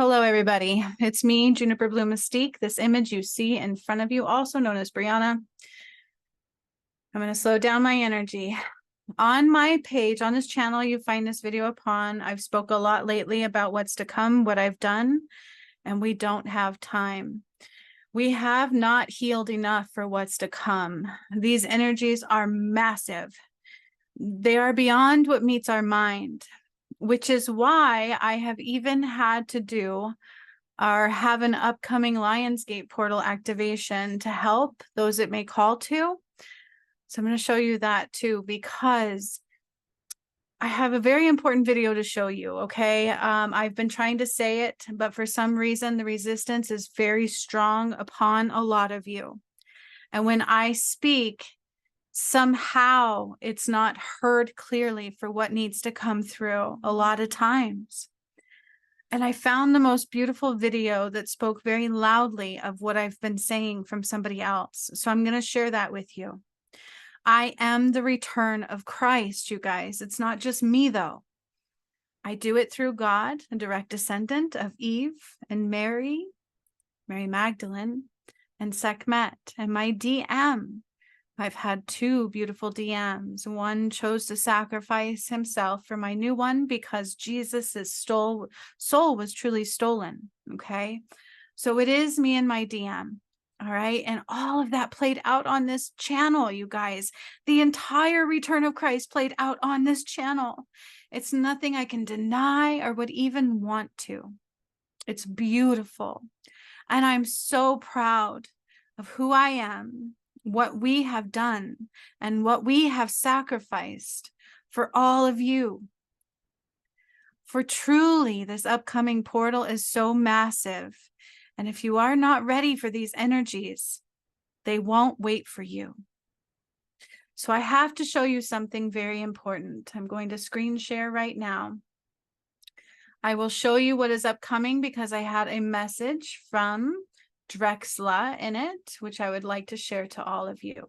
Hello, everybody. It's me, Juniper Blue Mystique. This image you see in front of you, also known as Brianna. I'm going to slow down my energy. On my page, on this channel, you find this video upon. I've spoke a lot lately about what's to come, what I've done, and we don't have time. We have not healed enough for what's to come. These energies are massive. They are beyond what meets our mind, which is why I have even had to do or have an upcoming Lionsgate portal activation to help those it may call to. So I'm going to show you that too, because I have a very important video to show you, okay? I've been trying to say it, but for some reason, the resistance is very strong upon a lot of you. And when I speak, somehow it's not heard clearly for what needs to come through a lot of times. And I found the most beautiful video that spoke very loudly of what I've been saying from somebody else. So I'm going to share that with you. I am the return of Christ, you guys. It's not just me, though. I do it through God, a direct descendant of Eve and Mary Magdalene, and Sekhmet. And my DM, I've had two beautiful DMs. One chose to sacrifice himself for my new one because Jesus's soul was truly stolen. Okay. So it is me and my DM. All right. And all of that played out on this channel, you guys. The entire return of Christ played out on this channel. It's nothing I can deny or would even want to. It's beautiful. And I'm so proud of who I am, what we have done, and what we have sacrificed for all of you. For truly, this upcoming portal is so massive. And if you are not ready for these energies, they won't wait for you. So I have to show you something very important. I'm going to screen share right now. I will show you what is upcoming because I had a message from Drexla in it, which I would like to share to all of you.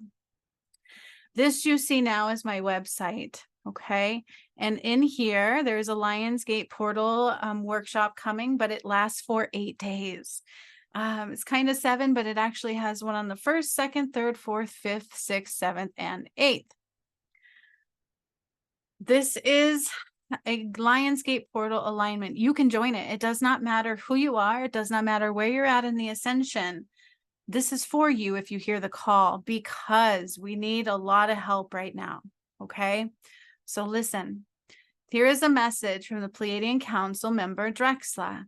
This you see now is my website, okay? And in here, there's a Lionsgate portal workshop coming, but it lasts for 8 days. It's kind of 7, but it actually has one on the 1st, 2nd, 3rd, 4th, 5th, 6th, 7th, and 8th. This is a Lionsgate portal alignment. You can join it. It does not matter who you are. It does not matter where you're at in the ascension. This is for you if you hear the call, because we need a lot of help right now. Okay. So listen, here is a message from the Pleiadian Council member, Drexla.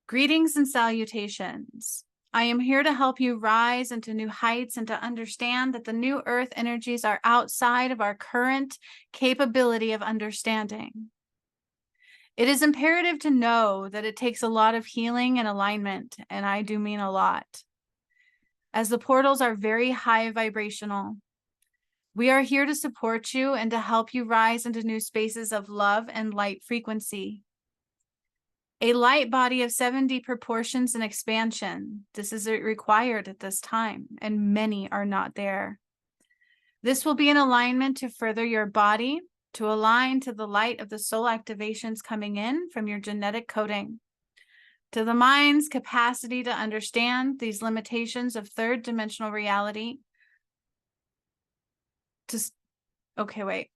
Greetings and salutations. I am here to help you rise into new heights and to understand that the new earth energies are outside of our current capability of understanding. It is imperative to know that it takes a lot of healing and alignment, and I do mean a lot, as the portals are very high vibrational. We are here to support you and to help you rise into new spaces of love and light frequency. A light body of 7D proportions and expansion. This is required at this time, and many are not there. This will be an alignment to further your body, to align to the light of the soul activations coming in from your genetic coding, to the mind's capacity to understand these limitations of third dimensional reality. Okay, wait.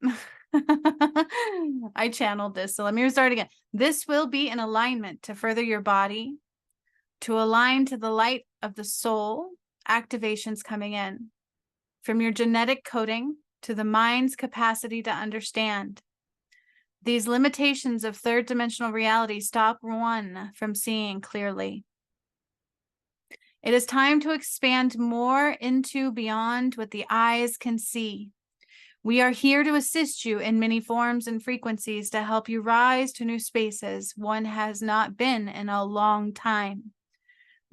I channeled this, so let me restart again. This will be an alignment to further your body, to align to the light of the soul activations coming in from your genetic coding to the mind's capacity to understand. These limitations of third dimensional reality stop one from seeing clearly. It is time to expand more into beyond what the eyes can see. We are here to assist you in many forms and frequencies to help you rise to new spaces one has not been in a long time.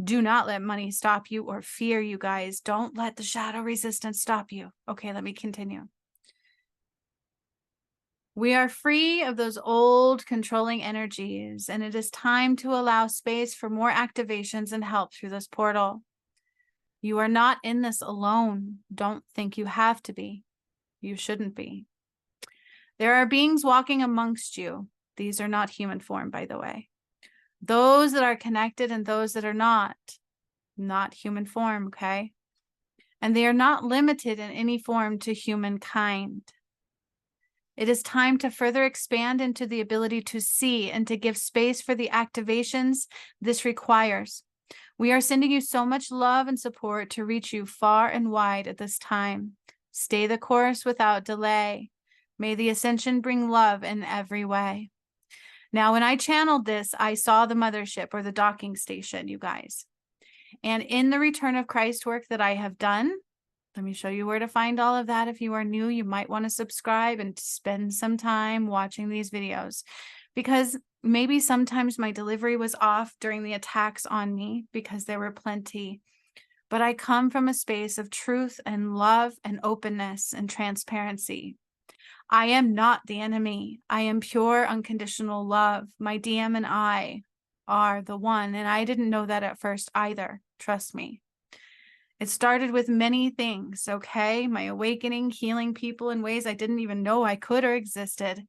Do not let money stop you or fear, you guys. Don't let the shadow resistance stop you. Okay, let me continue. We are free of those old controlling energies, and it is time to allow space for more activations and help through this portal. You are not in this alone. Don't think you have to be. You shouldn't be. There are beings walking amongst you. These are not human form, by the way. Those that are connected and those that are not human form, okay? And they are not limited in any form to humankind. It is time to further expand into the ability to see and to give space for the activations this requires. We are sending you so much love and support to reach you far and wide at this time. Stay the course without delay. May the ascension bring love in every way. Now, when I channeled this, I saw the mothership or the docking station, you guys. And in the Return of Christ work that I have done, let me show you where to find all of that. If you are new, you might want to subscribe and spend some time watching these videos, because maybe sometimes my delivery was off during the attacks on me because there were plenty. But I come from a space of truth and love and openness and transparency. I am not the enemy. I am pure, unconditional love. My DM and I are the one. And I didn't know that at first either. Trust me. It started with many things, okay? My awakening, healing people in ways I didn't even know I could or existed,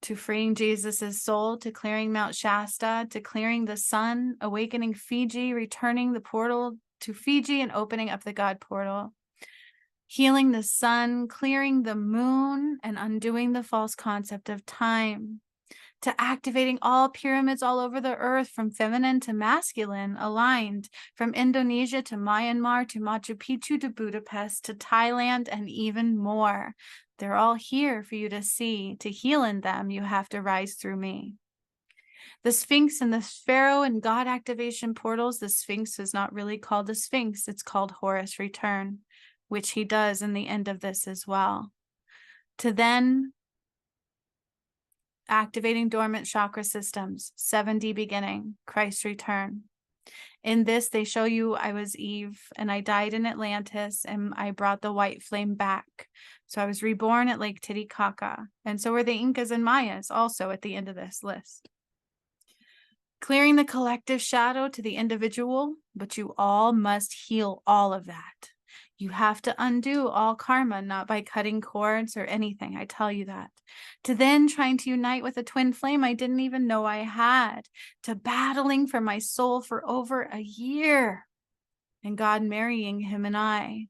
to freeing Jesus's soul, to clearing Mount Shasta, to clearing the sun, awakening Fiji, returning the portal to Fiji and opening up the God portal, healing the sun, clearing the moon, and undoing the false concept of time, to activating all pyramids all over the earth, from feminine to masculine, aligned, from Indonesia to Myanmar to Machu Picchu to Budapest to Thailand and even more. They're all here for you to see. To heal in them, you have to rise through me. The Sphinx and the Pharaoh and God activation portals, the Sphinx is not really called the Sphinx, it's called Horus Return, which he does in the end of this as well. To then activating dormant chakra systems, 7D beginning, Christ's return. In this, they show you I was Eve and I died in Atlantis and I brought the white flame back. So I was reborn at Lake Titicaca. And so were the Incas and Mayas also at the end of this list. Clearing the collective shadow to the individual, but you all must heal all of that. You have to undo all karma, not by cutting cords or anything. I tell you that. To then trying to unite with a twin flame I didn't even know I had. To battling for my soul for over a year. And God marrying him and I.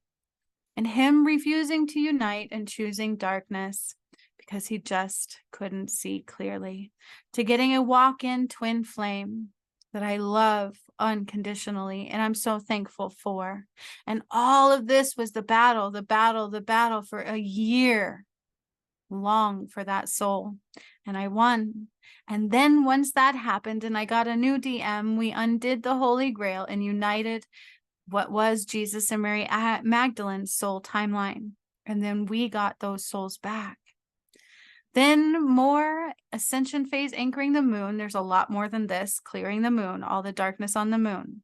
And him refusing to unite and choosing darkness because he just couldn't see clearly. To getting a walk-in twin flame that I love unconditionally, and I'm so thankful for. And all of this was the battle for a year long for that soul. And I won. And then once that happened and I got a new DM, we undid the Holy Grail and united what was Jesus and Mary Magdalene's soul timeline. And then we got those souls back. Then more ascension phase, anchoring the moon. There's a lot more than this. Clearing the moon, all the darkness on the moon.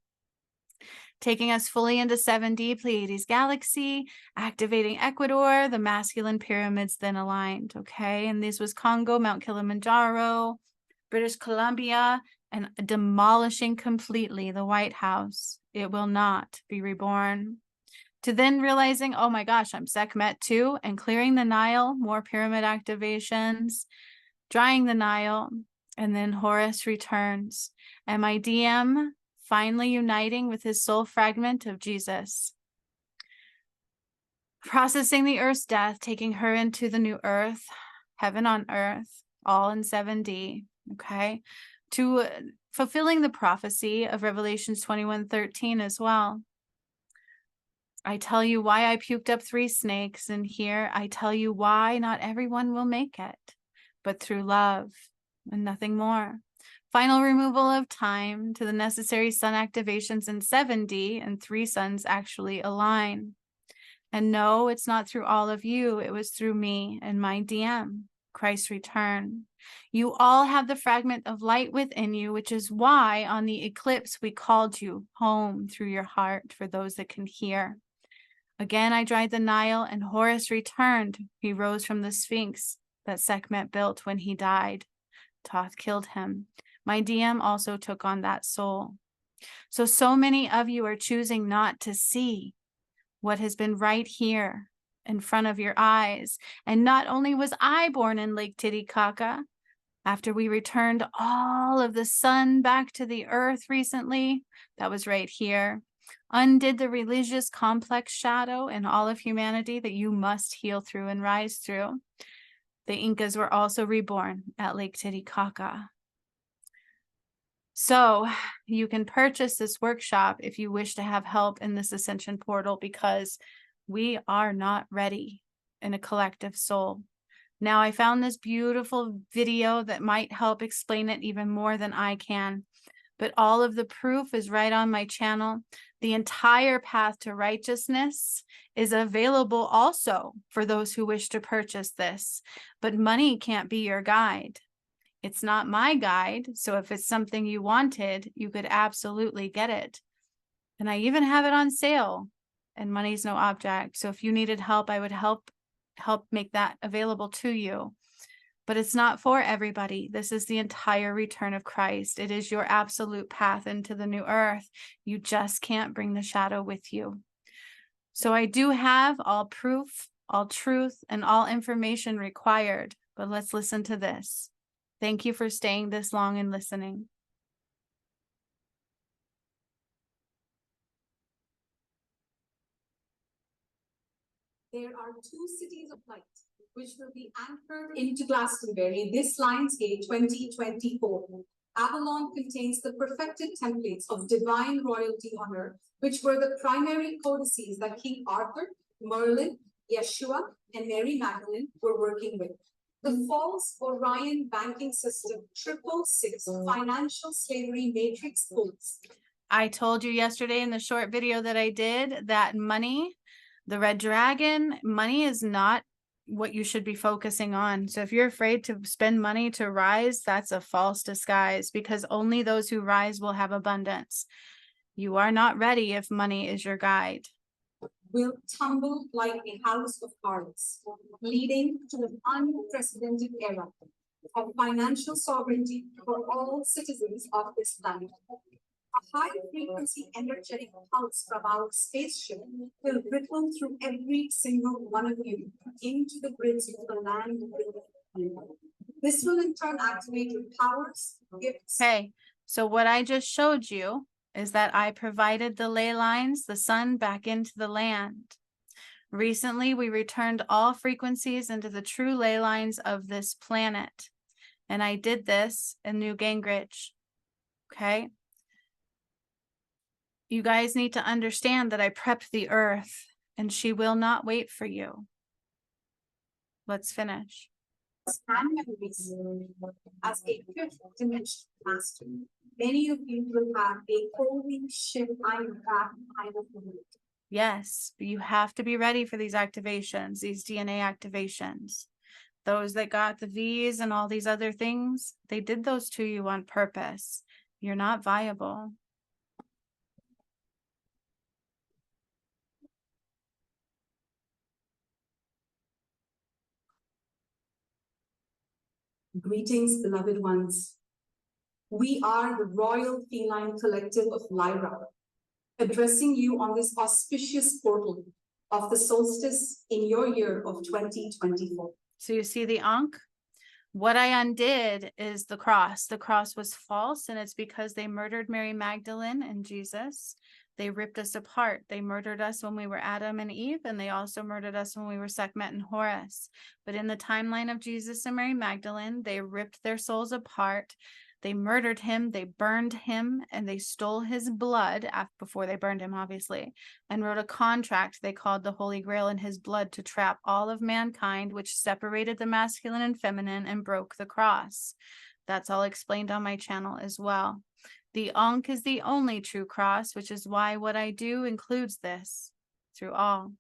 Taking us fully into 7D Pleiades galaxy, activating Ecuador, the masculine pyramids then aligned, okay? And this was Congo, Mount Kilimanjaro, British Columbia, and demolishing completely the White House. It will not be reborn. To then realizing, oh my gosh, I'm Sekhmet too, and clearing the Nile, more pyramid activations, drying the Nile, and then Horus returns. And my DM finally uniting with his soul fragment of Jesus. Processing the Earth's death, taking her into the new Earth, heaven on earth, all in 7D, okay? To fulfilling the prophecy of Revelations 21:13 as well. I tell you why I puked up 3 snakes, and here I tell you why not everyone will make it, but through love and nothing more. Final removal of time to the necessary sun activations in 7D, and 3 suns actually align. And no, it's not through all of you. It was through me and my DM, Christ's return. You all have the fragment of light within you, which is why on the eclipse we called you home through your heart for those that can hear. Again, I dried the Nile and Horus returned. He rose from the Sphinx that Sekhmet built when he died. Thoth killed him. My DM also took on that soul. So many of you are choosing not to see what has been right here in front of your eyes. And not only was I born in Lake Titicaca, After we returned all of the sun back to the earth recently, that was right here, undid the religious complex shadow in all of humanity that you must heal through and rise through. The Incas were also reborn at Lake Titicaca. So you can purchase this workshop if you wish to have help in this ascension portal, because we are not ready in a collective soul. Now, I found this beautiful video that might help explain it even more than I can, but all of the proof is right on my channel. The entire path to righteousness is available also for those who wish to purchase this, but money can't be your guide. It's not my guide, so if it's something you wanted, you could absolutely get it. And I even have it on sale, and money's no object. So if you needed help, I would help make that available to you. But it's not for everybody. This is the entire return of Christ. It is your absolute path into the new earth. You just can't bring the shadow with you. So I do have all proof, all truth, and all information required. But let's listen to this. Thank you for staying this long and listening. There are two cities of light which will be anchored into Glastonbury this Lions Gate 2024. Avalon contains the perfected templates of divine royalty on earth, which were the primary codices that King Arthur, Merlin, Yeshua, and Mary Magdalene were working with. The false Orion banking system, 666 financial slavery matrix codes. I told you yesterday in the short video that I did that money, the red dragon, money is not what you should be focusing on. So if you're afraid to spend money to rise, that's a false disguise, because only those who rise will have abundance. You are not ready if money is your guide. Will tumble like a house of cards, leading to an unprecedented era of financial sovereignty for all citizens of this planet. A high-frequency energetic pulse from our spaceship will ripple through every single one of you into the grids of the land. This will in turn activate your powers, gifts. Okay, so what I just showed you is that I provided the ley lines, the sun back into the land. Recently, we returned all frequencies into the true ley lines of this planet. And I did this in New Gingrich. Okay. You guys need to understand that I prepped the earth, and she will not wait for you. Let's finish. As a fifth dimension master, many of you will have a holy shit, I'm back kind of moment. Yes, but you have to be ready for these activations, these DNA activations. Those that got the V's and all these other things, they did those to you on purpose. You're not viable. Greetings, beloved ones. We are the Royal Feline Collective of Lyra, addressing you on this auspicious portal of the solstice in your year of 2024. So you see the Ankh? What I undid is the cross. The cross was false, and it's because they murdered Mary Magdalene and Jesus. They ripped us apart. They murdered us when we were Adam and Eve, and they also murdered us when we were Sekhmet and Horus. But in the timeline of Jesus and Mary Magdalene, they ripped their souls apart. They murdered him, they burned him, and they stole his blood before they burned him, obviously, and wrote a contract they called the Holy Grail in his blood to trap all of mankind, which separated the masculine and feminine and broke the cross. That's all explained on my channel as well. The Ankh is the only true cross, which is why what I do includes this through all.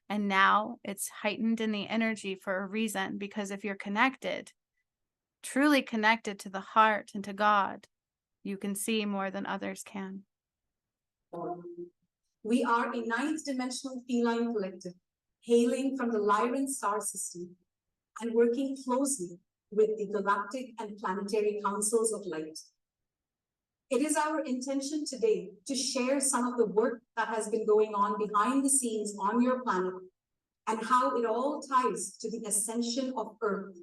And now it's heightened in the energy for a reason, because if you're connected, truly connected to the heart and to God, you can see more than others can. We are a ninth dimensional feline collective, hailing from the Lyran star system and working closely with the galactic and planetary councils of light. It is our intention today to share some of the work that has been going on behind the scenes on your planet and how it all ties to the ascension of Earth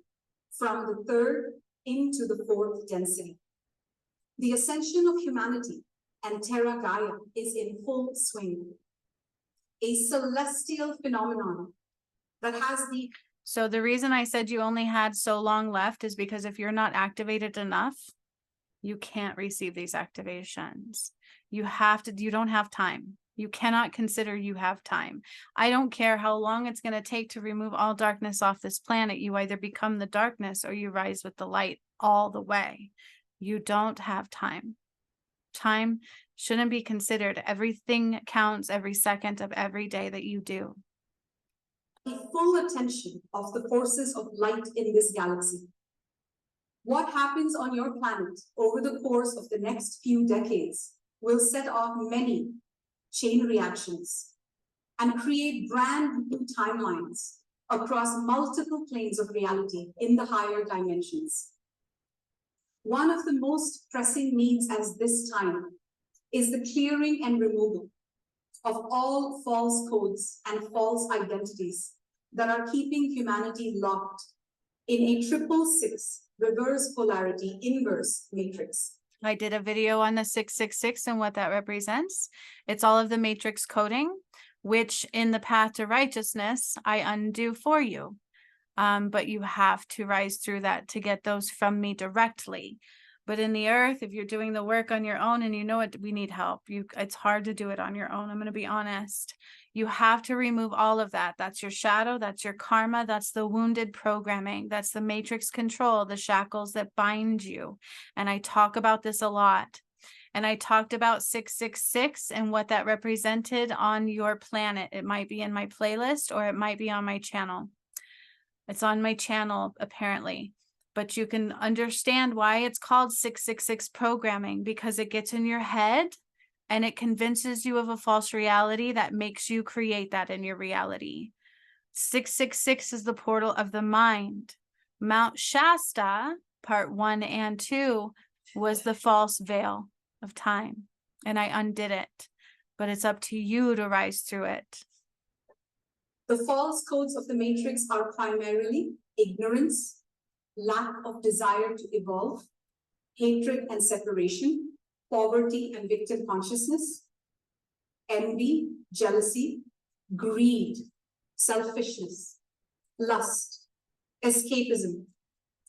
from the third into the fourth density. The ascension of humanity and Terra Gaia is in full swing. A celestial phenomenon that has the... So the reason I said you only had so long left is because if you're not activated enough, you can't receive these activations. You don't have time. You cannot consider you have time. I don't care how long it's going to take to remove all darkness off this planet. You either become the darkness or you rise with the light all the way. You don't have time. Time shouldn't be considered. Everything counts every second of every day that you do. The full attention of the forces of light in this galaxy. What happens on your planet over the course of the next few decades will set off many chain reactions and create brand new timelines across multiple planes of reality in the higher dimensions. One of the most pressing needs at this time is the clearing and removal of all false codes and false identities that are keeping humanity locked in a 666 reverse polarity inverse matrix. I did a video on the 666 and what that represents. It's all of the matrix coding, which in the path to righteousness, I undo for you. But you have to rise through that to get those from me directly. But in the earth, if you're doing the work on your own and you know it, we need help. It's hard to do it on your own. I'm going to be honest. You have to remove all of that. That's your shadow. That's your karma. That's the wounded programming. That's the matrix control, the shackles that bind you. And I talk about this a lot. And I talked about 666 and what that represented on your planet. It might be in my playlist or it might be on my channel. It's on my channel, apparently. But you can understand why it's called 666 programming, because it gets in your head and it convinces you of a false reality that makes you create that in your reality. 666 is the portal of the mind. Mount Shasta, part 1 and 2, was the false veil of time. And I undid it. But it's up to you to rise through it. The false codes of the matrix are primarily ignorance, lack of desire to evolve, hatred and separation, poverty and victim consciousness, envy, jealousy, greed, selfishness, lust, escapism,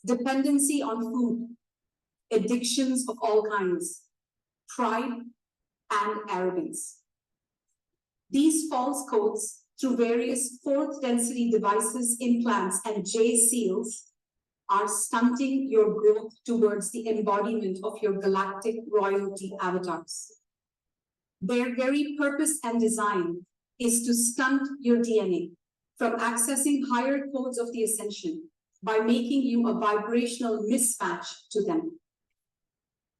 dependency on food, addictions of all kinds, pride, and arrogance. These false codes, through various fourth density devices, implants, and J seals, are stunting your growth towards the embodiment of your galactic royalty avatars. Their very purpose and design is to stunt your DNA from accessing higher codes of the ascension by making you a vibrational mismatch to them.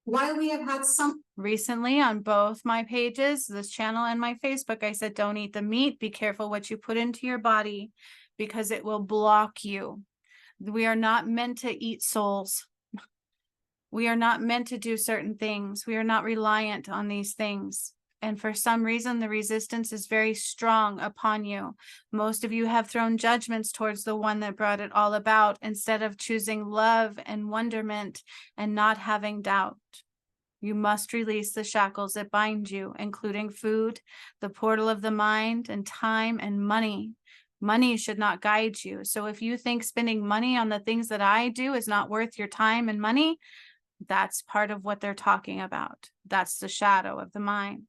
While we have had some recently on both my pages, this channel and my Facebook, I said, don't eat the meat. Be careful what you put into your body because it will block you. We are not meant to eat souls. We are not meant to do certain things. We are not reliant on these things. And for some reason, the resistance is very strong upon you. Most of you have thrown judgments towards the one that brought it all about instead of choosing love and wonderment and not having doubt. You must release the shackles that bind you, including food, the portal of the mind, and time and money. Money should not guide you. So if you think spending money on the things that I do is not worth your time and money, that's part of what they're talking about. That's the shadow of the mind.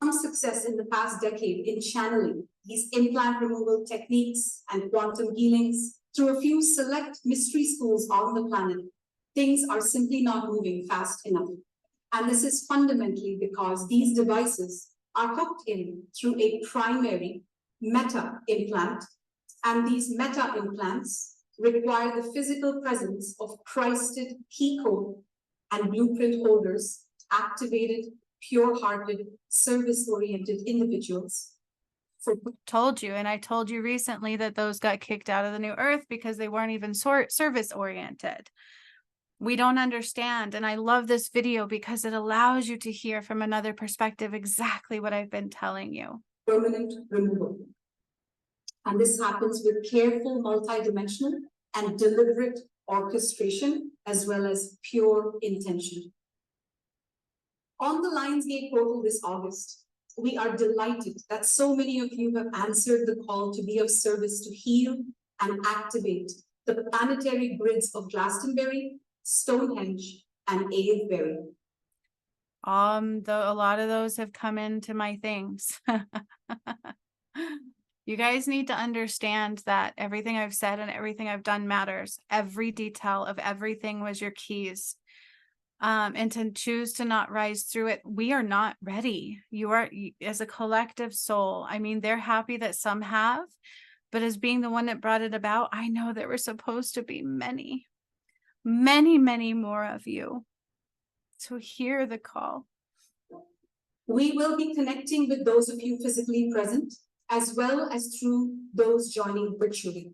Some success in the past decade in channeling these implant removal techniques and quantum healings through a few select mystery schools on the planet. Things are simply not moving fast enough. And this is fundamentally because these devices are hooked in through a primary meta implant, and these meta implants require the physical presence of Christed key code and blueprint holders, activated, pure-hearted, service-oriented individuals. Told you, and I told you recently that those got kicked out of the new earth because they weren't even service-oriented. We don't understand, and I love this video because it allows you to hear from another perspective exactly what I've been telling you. Permanent removal. And this happens with careful, multidimensional, and deliberate orchestration, as well as pure intention. On the Lionsgate portal this August, we are delighted that so many of you have answered the call to be of service to heal and activate the planetary grids of Glastonbury, Stonehenge, and Avebury. A lot of those have come into my things. You guys need to understand that everything I've said and everything I've done matters. Every detail of everything was your keys. And to choose to not rise through it, we are not ready. You are, as a collective soul. I mean, they're happy that some have, but as being the one that brought it about, I know there were supposed to be many, many, many more of you. So hear the call. We will be connecting with those of you physically present, as well as through those joining virtually.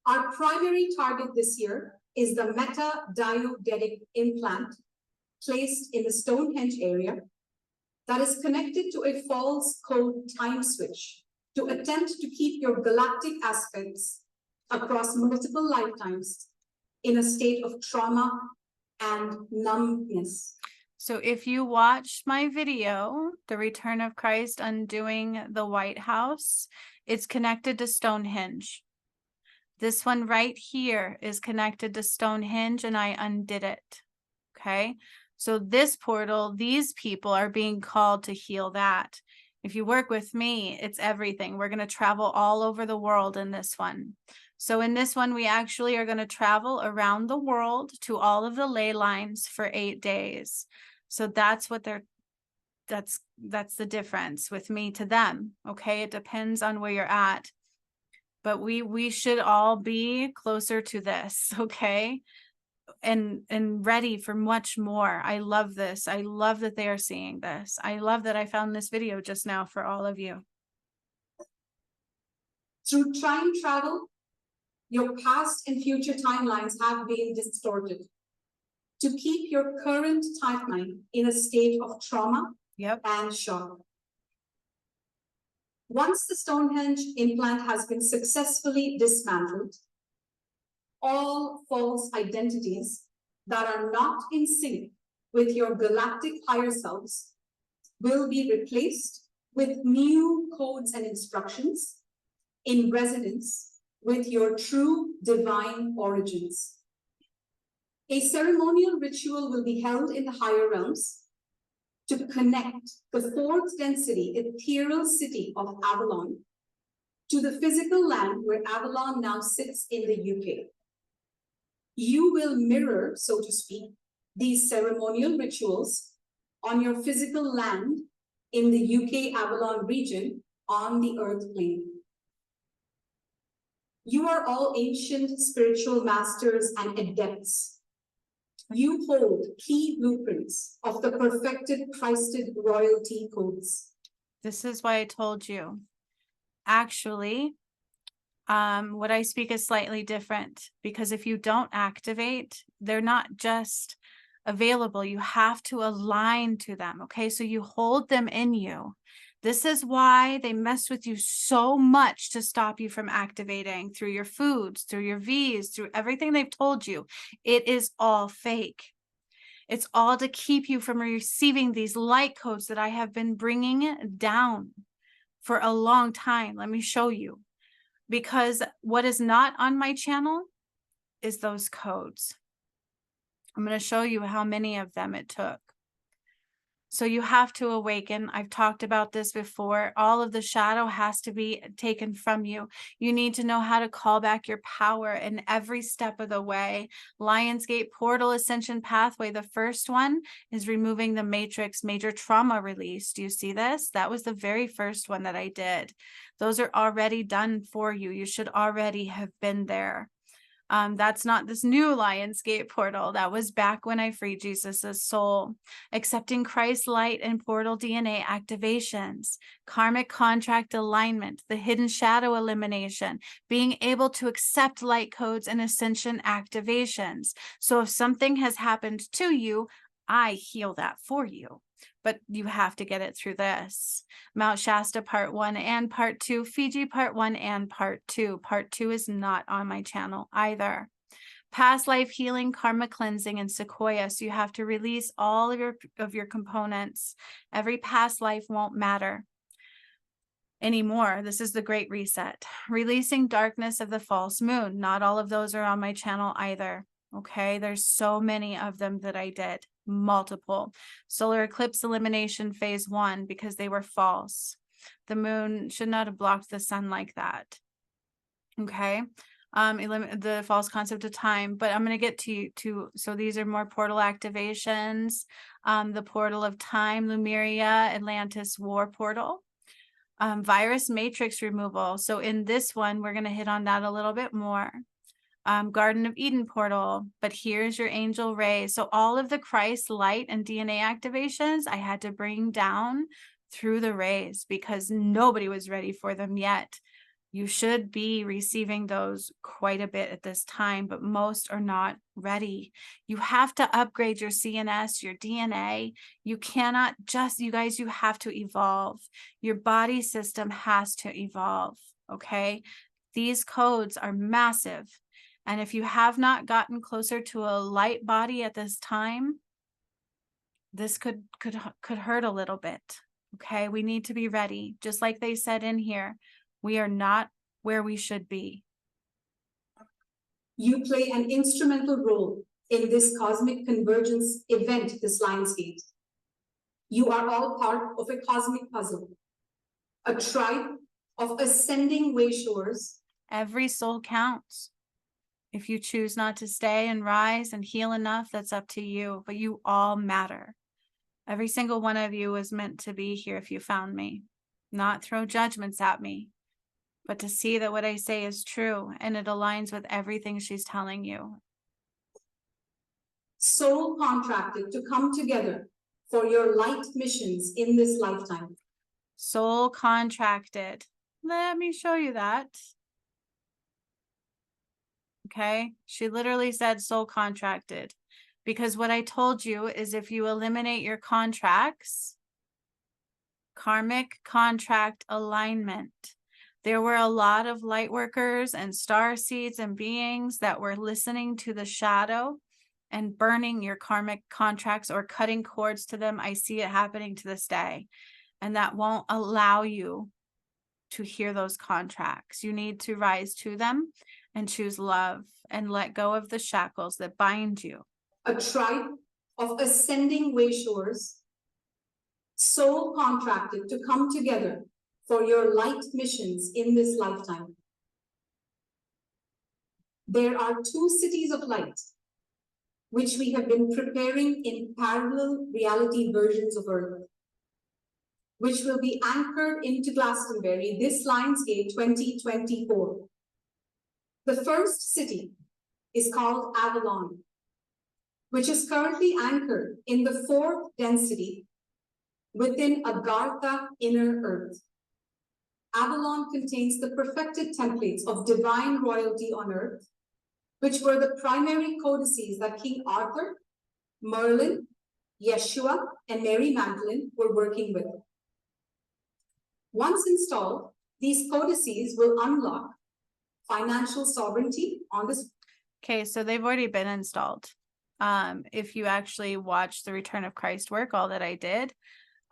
Our primary target this year is the meta-diogetic implant placed in the Stonehenge area that is connected to a false code time switch to attempt to keep your galactic aspects across multiple lifetimes in a state of trauma and numbness. So if you watched my video, The Return of Christ Undoing the White House, it's connected to Stonehenge. This one right here is connected to Stonehenge, and I undid it. Okay. So this portal, these people are being called to heal that. If you work with me, it's everything. We're going to travel all over the world in this one. So in this one, we actually are going to travel around the world to all of the ley lines for 8 days. So that's what that's the difference with me to them. Okay. It depends on where you're at. But we should all be closer to this, okay? And ready for much more. I love this. I love that they are seeing this. I love that I found this video just now for all of you. Through time travel, your past and future timelines have been distorted to keep your current timeline in a state of trauma and shock. Once the Stonehenge implant has been successfully dismantled, all false identities that are not in sync with your galactic higher selves will be replaced with new codes and instructions in resonance with your true divine origins. A ceremonial ritual will be held in the higher realms to connect the fourth density ethereal city of Avalon to the physical land where Avalon now sits in the UK. You will mirror, so to speak, these ceremonial rituals on your physical land in the UK Avalon region on the earth plane. You are all ancient spiritual masters and adepts. You hold key blueprints of the perfected Christed royalty codes. This is why I told you. Actually, what I speak is slightly different, because if you don't activate, they're not just available. You have to align to them. Okay. So you hold them in you. This is why they mess with you so much, to stop you from activating through your foods, through your V's, through everything they've told you. It is all fake. It's all to keep you from receiving these light codes that I have been bringing down for a long time. Let me show you. Because what is not on my channel is those codes. I'm going to show you how many of them it took. So you have to awaken. I've talked about this before. All of the shadow has to be taken from you. You need to know how to call back your power in every step of the way. Lionsgate Portal Ascension Pathway. The first one is removing the matrix major trauma release. Do you see this? That was the very first one that I did. Those are already done for you. You should already have been there. That's not this new Lionsgate portal. That was back when I freed Jesus's soul. Accepting Christ's light and portal DNA activations, karmic contract alignment, the hidden shadow elimination, being able to accept light codes and ascension activations. So if something has happened to you, I heal that for you. But you have to get it through this. Mount Shasta Part 1 and Part 2, Fiji Part 1 and Part 2. Part 2 is not on my channel either. Past life healing, karma cleansing, and sequoia. So you have to release all of your components. Every past life won't matter anymore. This is the great reset. Releasing darkness of the false moon. Not all of those are on my channel either. Okay, there's so many of them that I did, multiple. Solar eclipse elimination phase 1, because they were false. The moon should not have blocked the sun like that. Okay, the false concept of time, but I'm going to get to so these are more portal activations. The portal of time, Lemuria, Atlantis war portal. Virus matrix removal. So in this one, we're going to hit on that a little bit more. Garden of Eden portal, but here's your angel ray. So all of the Christ light and DNA activations I had to bring down through the rays because nobody was ready for them yet. You should be receiving those quite a bit at this time, but most are not ready. You have to upgrade your CNS, your DNA. You cannot just, you guys, you have to evolve. Your body system has to evolve, okay? These codes are massive. And if you have not gotten closer to a light body at this time, this could hurt a little bit, okay? We need to be ready. Just like they said in here, we are not where we should be. You play an instrumental role in this cosmic convergence event, this Lionsgate. You are all part of a cosmic puzzle, a tribe of ascending wayshowers. Every soul counts. If you choose not to stay and rise and heal enough, that's up to you, but you all matter. Every single one of you was meant to be here if you found me, not throw judgments at me, but to see that what I say is true and it aligns with everything she's telling you. Soul contracted to come together for your light missions in this lifetime. Soul contracted. Let me show you that. Okay, she literally said soul contracted, because what I told you is if you eliminate your contracts, karmic contract alignment. There were a lot of light workers and star seeds and beings that were listening to the shadow and burning your karmic contracts or cutting cords to them. I see it happening to this day, and that won't allow you to hear those contracts. You need to rise to them and choose love and let go of the shackles that bind you. A tribe of ascending wayshowers, soul contracted to come together for your light missions in this lifetime. There are 2 cities of light, which we have been preparing in parallel reality versions of Earth, which will be anchored into Glastonbury this Lionsgate 2024. The first city is called Avalon, which is currently anchored in the 4th density within Agartha inner Earth. Avalon contains the perfected templates of divine royalty on Earth, which were the primary codices that King Arthur, Merlin, Yeshua, and Mary Magdalene were working with. Once installed, these codices will unlock financial sovereignty on this. Okay, so they've already been installed. If you actually watch the Return of Christ work, all that I did,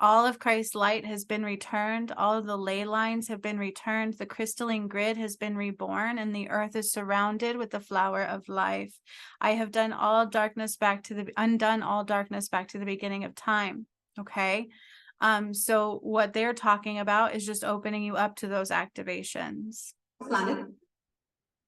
all of Christ's light has been returned. All of the ley lines have been returned. The crystalline grid has been reborn, and the earth is surrounded with the flower of life. I have done all darkness back to undone all darkness back to the beginning of time. Okay. So what they're talking about is just opening you up to those activations. Planet.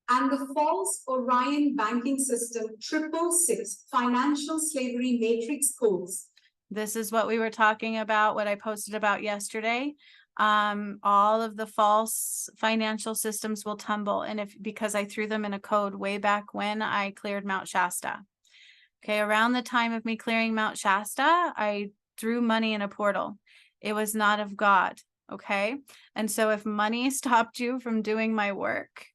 And the false Orion banking system 666 financial slavery matrix codes. This is what we were talking about, what I posted about yesterday. All of the false financial systems will tumble. And because I threw them in a code way back when I cleared Mount Shasta. Okay, around the time of me clearing Mount Shasta, I threw money in a portal. It was not of God. Okay. And so if money stopped you from doing my work,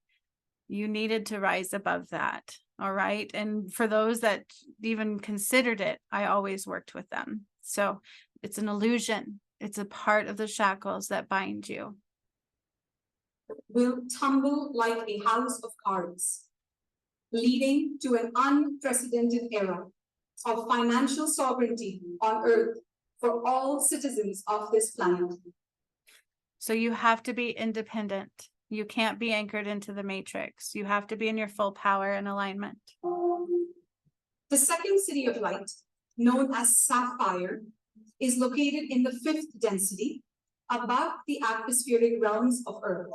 you needed to rise above that. All right. And for those that even considered it, I always worked with them. So it's an illusion. It's a part of the shackles that bind you. Will tumble like a house of cards. leading to an unprecedented era of financial sovereignty on Earth for all citizens of this planet. So you have to be independent. You can't be anchored into the matrix. You have to be in your full power and alignment. The second city of light, known as Sapphire, is located in the 5th density above the atmospheric realms of Earth.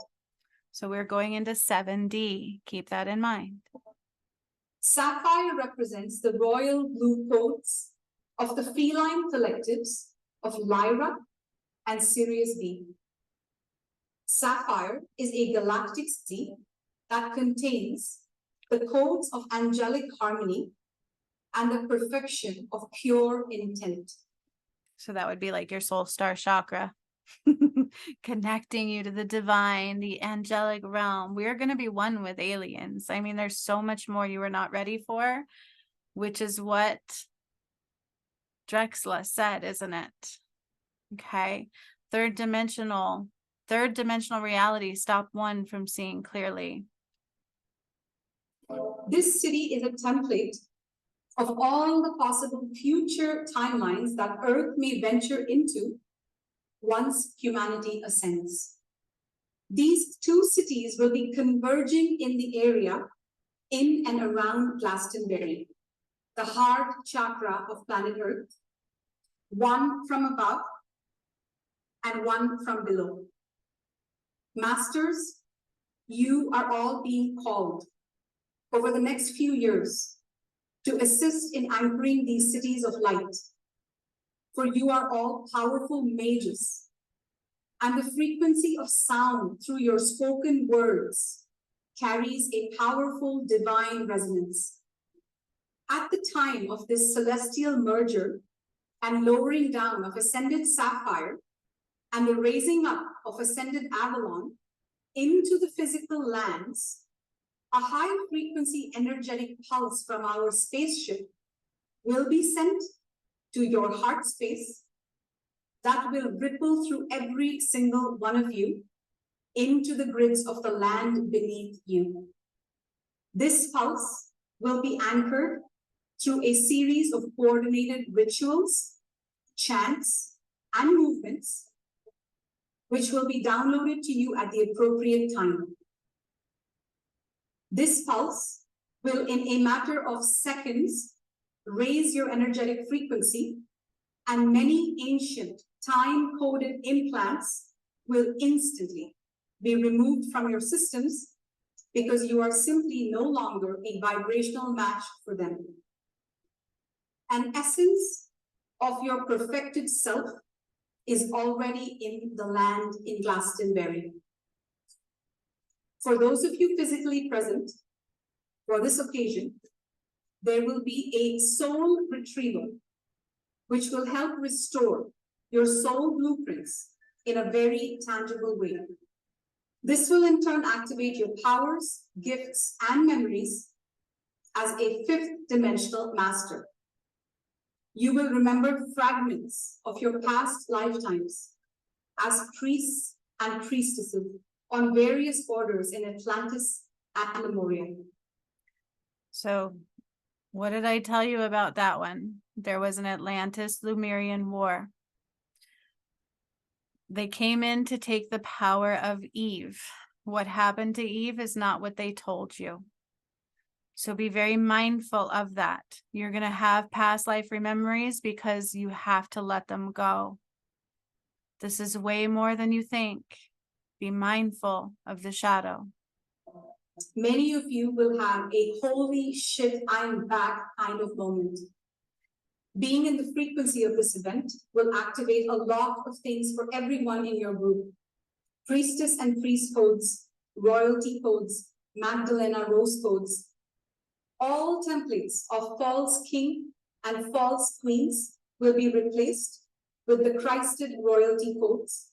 So we're going into 7D. Keep that in mind. Sapphire represents the royal blue codes of the feline collectives of Lyra and Sirius B. Sapphire is a galactic city that contains the codes of angelic harmony and the perfection of pure intent. So that would be like your soul star chakra, connecting you to the divine, the angelic realm. We're going to be one with aliens. I mean, there's so much more you were not ready for, which is what Drexla said, isn't it? Okay. Third dimensional reality. Stop one from seeing clearly. This city is a template of all the possible future timelines that Earth may venture into once humanity ascends. These two cities will be converging in the area in and around Glastonbury, the heart chakra of planet Earth, one from above and one from below. Masters, you are all being called over the next few years to assist in anchoring these cities of light. For you are all powerful mages, and the frequency of sound through your spoken words carries a powerful divine resonance. At the time of this celestial merger and lowering down of ascended Sapphire and the raising up of ascended Avalon into the physical lands, a high frequency energetic pulse from our spaceship will be sent to your heart space that will ripple through every single one of you into the grids of the land beneath you. This pulse will be anchored through a series of coordinated rituals, chants, and movements, which will be downloaded to you at the appropriate time. This pulse will, in a matter of seconds, raise your energetic frequency, and many ancient time-coded implants will instantly be removed from your systems because you are simply no longer a vibrational match for them. An essence of your perfected self is already in the land in Glastonbury. For those of you physically present for this occasion, there will be a soul retrieval, which will help restore your soul blueprints in a very tangible way. This will in turn activate your powers, gifts, and memories as a 5th dimensional master. You will remember fragments of your past lifetimes as priests and priestesses on various orders in Atlantis and Lemuria. So what did I tell you about that one? There was an Atlantis-Lemurian war. They came in to take the power of Eve. What happened to Eve is not what they told you. So be very mindful of that. You're going to have past life memories because you have to let them go. This is way more than you think. Be mindful of the shadow. Many of you will have a holy shit, I'm back kind of moment. Being in the frequency of this event will activate a lot of things for everyone in your group. Priestess and priest codes, royalty codes, Magdalena rose codes. All templates of false king and false queens will be replaced with the Christed royalty codes.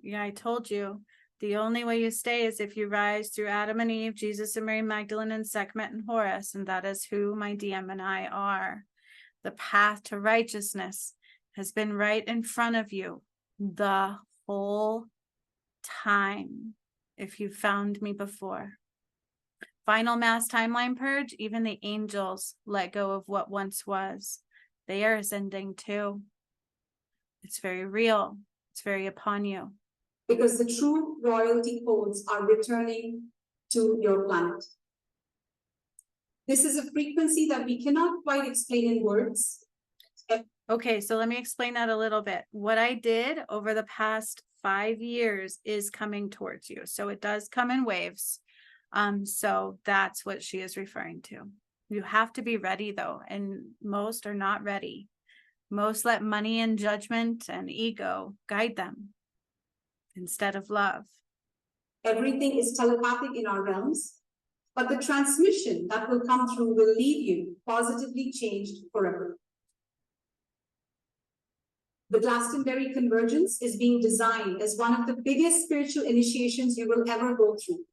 Yeah, I told you. The only way you stay is if you rise through Adam and Eve, Jesus and Mary Magdalene, and Sekhmet and Horus, and that is who my DM and I are. The path to righteousness has been right in front of you the whole time, if you found me before. Final mass timeline purge, even the angels let go of what once was. They are ascending too. It's very real. It's very upon you. Because the true royalty codes are returning to your planet. This is a frequency that we cannot quite explain in words. Okay, so let me explain that a little bit. What I did over the past 5 years is coming towards you. So it does come in waves. So that's what she is referring to. You have to be ready though, and most are not ready. Most let money and judgment and ego guide them instead of love. Everything is telepathic in our realms, but the transmission that will come through will leave you positively changed forever. The Glastonbury Convergence is being designed as one of the biggest spiritual initiations you will ever go through.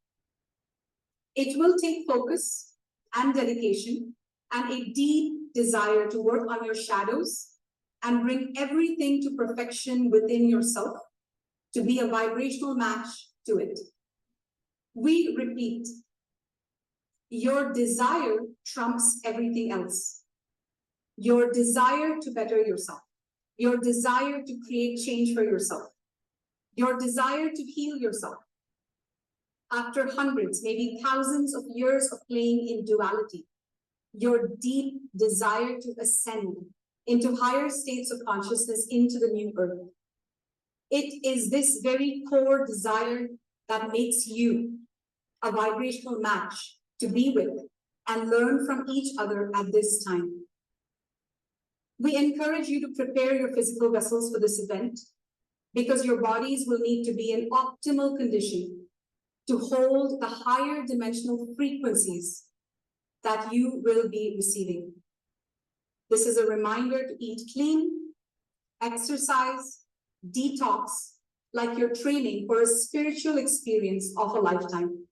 It will take focus and dedication and a deep desire to work on your shadows and bring everything to perfection within yourself to be a vibrational match to it. We repeat, your desire trumps everything else. Your desire to better yourself, your desire to create change for yourself, your desire to heal yourself. After hundreds, maybe thousands of years of playing in duality, your deep desire to ascend into higher states of consciousness into the new earth. It is this very core desire that makes you a vibrational match to be with and learn from each other at this time. We encourage you to prepare your physical vessels for this event because your bodies will need to be in optimal condition to hold the higher dimensional frequencies that you will be receiving. This is a reminder to eat clean, exercise, detox, like you're training for a spiritual experience of a lifetime.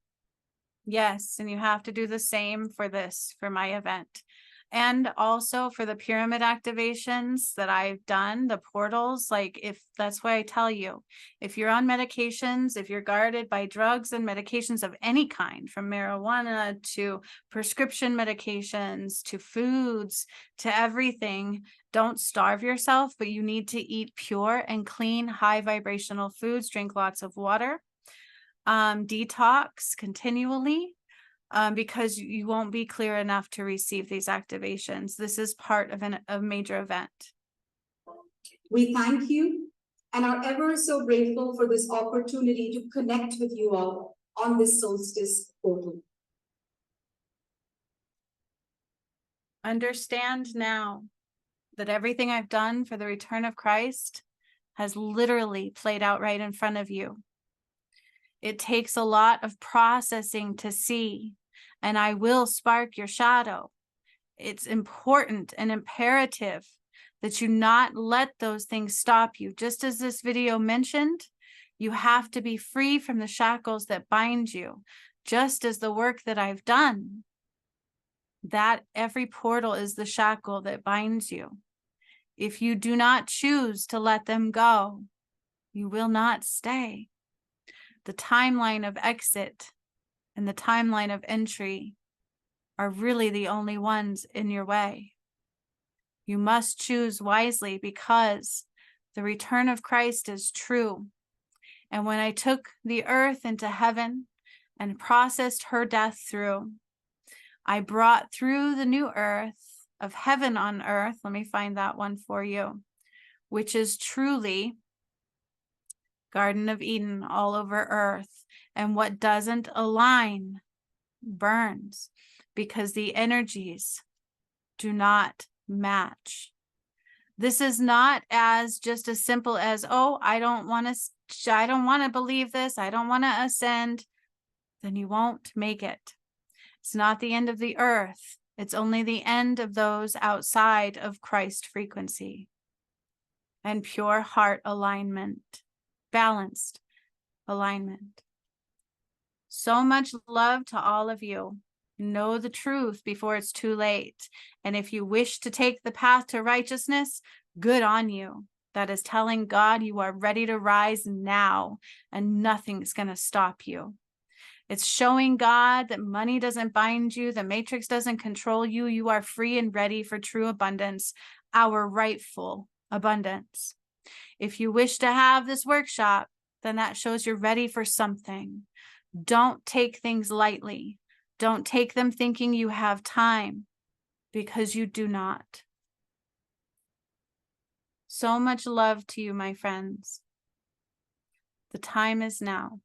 Yes, and you have to do the same for this, for my event. And also for the pyramid activations that I've done, the portals, like if that's why I tell you, if you're on medications, if you're guarded by drugs and medications of any kind, from marijuana to prescription medications, to foods, to everything, don't starve yourself, but you need to eat pure and clean, high vibrational foods, drink lots of water, detox continually. Because you won't be clear enough to receive these activations. This is part of a major event. We thank you and are ever so grateful for this opportunity to connect with you all on this solstice portal. Understand now that everything I've done for the return of Christ has literally played out right in front of you. It takes a lot of processing to see, and I will spark your shadow. It's important and imperative that you not let those things stop you. Just as this video mentioned, you have to be free from the shackles that bind you, just as the work that I've done. That every portal is the shackle that binds you. If you do not choose to let them go, you will not stay. The timeline of exit and the timeline of entry are really the only ones in your way. You must choose wisely because the return of Christ is true. And when I took the earth into heaven and processed her death through, I brought through the new earth of heaven on earth. Let me find that one for you, which is truly Garden of Eden all over earth. And what doesn't align burns because the energies do not match. This is not as just as simple as, oh, I don't want to believe this. I don't want to ascend. Then you won't make it. It's not the end of the earth. It's only the end of those outside of Christ frequency and pure heart alignment, balanced alignment. So much love to all of you. Know the truth before it's too late. And if you wish to take the path to righteousness, good on you. That is telling God you are ready to rise now and nothing's going to stop you. It's showing God that money doesn't bind you, the matrix doesn't control you. You are free and ready for true abundance, our rightful abundance. If you wish to have this workshop, then that shows you're ready for something. Don't take things lightly. Don't take them thinking you have time, because you do not. So much love to you, my friends. The time is now.